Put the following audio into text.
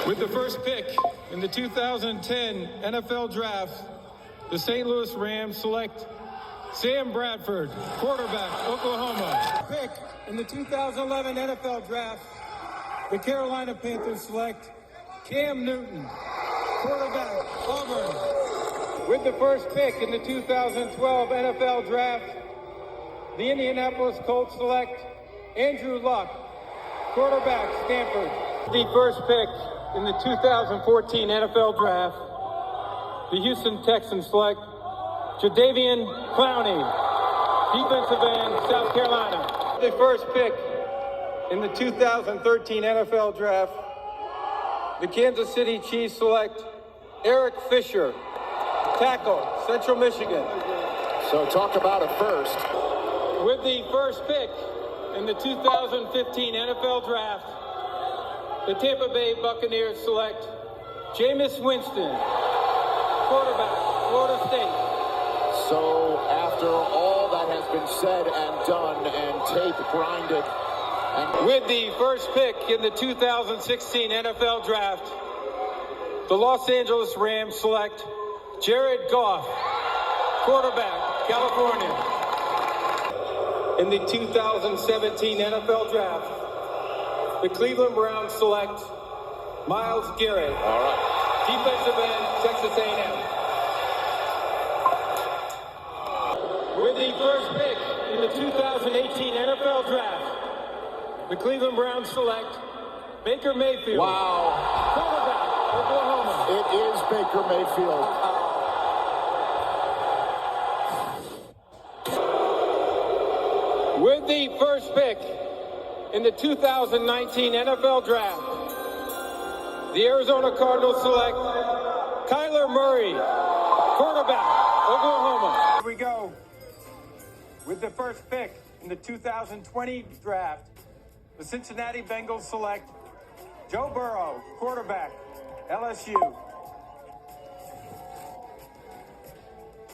With the first pick in the 2010 NFL Draft, the St. Louis Rams select Sam Bradford, quarterback, Oklahoma. Pick in the 2011 NFL Draft, the Carolina Panthers select Cam Newton, quarterback, Auburn. With the first pick in the 2012 NFL Draft, the Indianapolis Colts select Andrew Luck, quarterback, Stanford. The first pick in the 2014 NFL Draft, the Houston Texans select Jadeveon Clowney, defensive end, South Carolina. The first pick in the 2013 NFL Draft, the Kansas City Chiefs select Eric Fisher, tackle, Central Michigan. So talk about a first. With the first pick in the 2015 NFL Draft, the Tampa Bay Buccaneers select Jameis Winston, quarterback, Florida State. So after all that has been said and done and tape grinded. With the first pick in the 2016 NFL Draft, the Los Angeles Rams select Jared Goff, quarterback, California. In the 2017 NFL Draft, the Cleveland Browns select Myles Garrett, defensive end, Texas A&M. With the first pick in the 2018 NFL Draft, the Cleveland Browns select Baker Mayfield, quarterback, Oklahoma. It is Baker Mayfield. With the first pick in the 2019 NFL Draft, the Arizona Cardinals select Kyler Murray, quarterback, Oklahoma. Here we go. With the first pick in the 2020 Draft, the Cincinnati Bengals select Joe Burrow, quarterback, LSU.